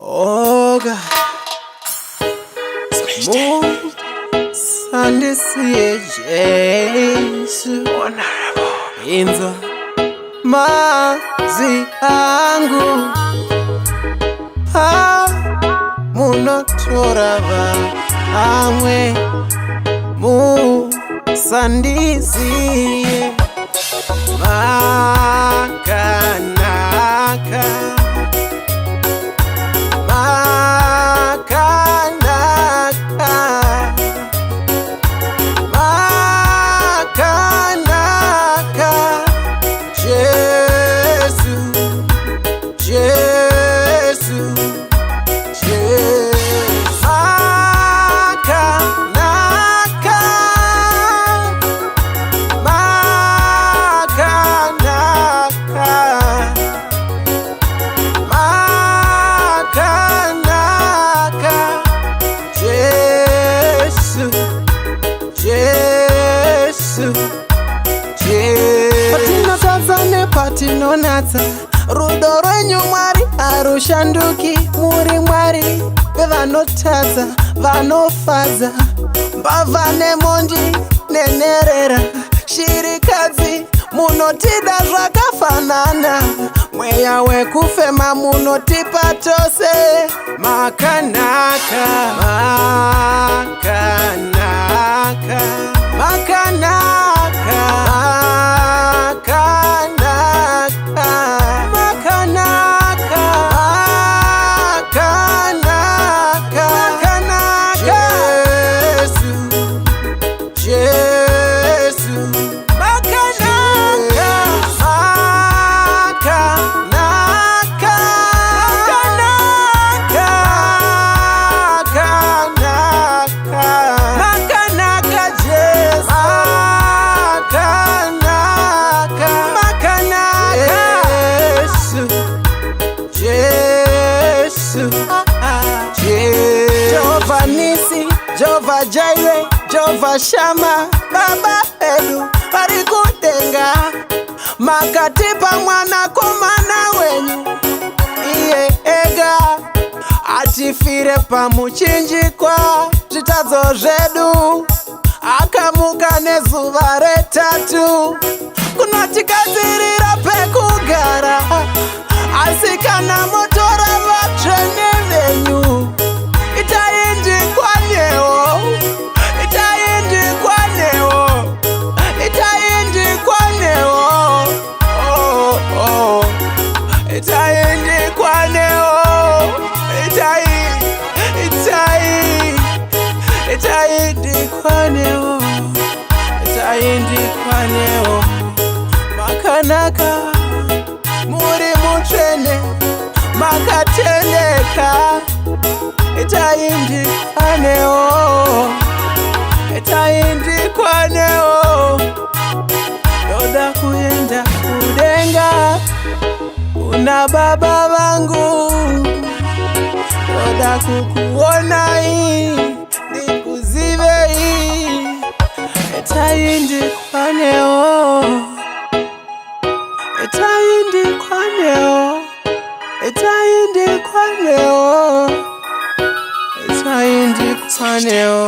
Oh God, move Sunday see Yesu inza mazi angu munotorava amwe musandiziye makanaka patinonatsa rudo rwenyu Mwari harushanduki, muri Mwari vevanotadza vanofadza, mbavha nemonji nenerera, shirikadzi munotida zvakafanana, mweya wekufema munotipa tose. Makanaka, makanaka, makanaka, Jehovah Nisi, Jehovah Jireh, Jehovah Shammah, Baba edu varikutenga, makatipa mwanakomana wenyu iye ega atifire pamuchinjikwa zvitadzo zvedu, akamuka nezuva retatu kunotigadzirira pekugara, asi kana motora vatsvene venyu itaindikwanewo, itaindikwanewo, itaindikwanewo, oh, oh. Itaindikwanewo, itaindikwanewo, itaindikwanewo. Makanaka muri mutsvene makatendeka, itaindikwanewo, itaindikwanewo. Ndoda kuenda kudenga kuna Baba vangu, ndoda kukuonai ndikuzivei, itaindikwanewo, itaindikwanewo, itaindikwanewo, itaindikwanewo.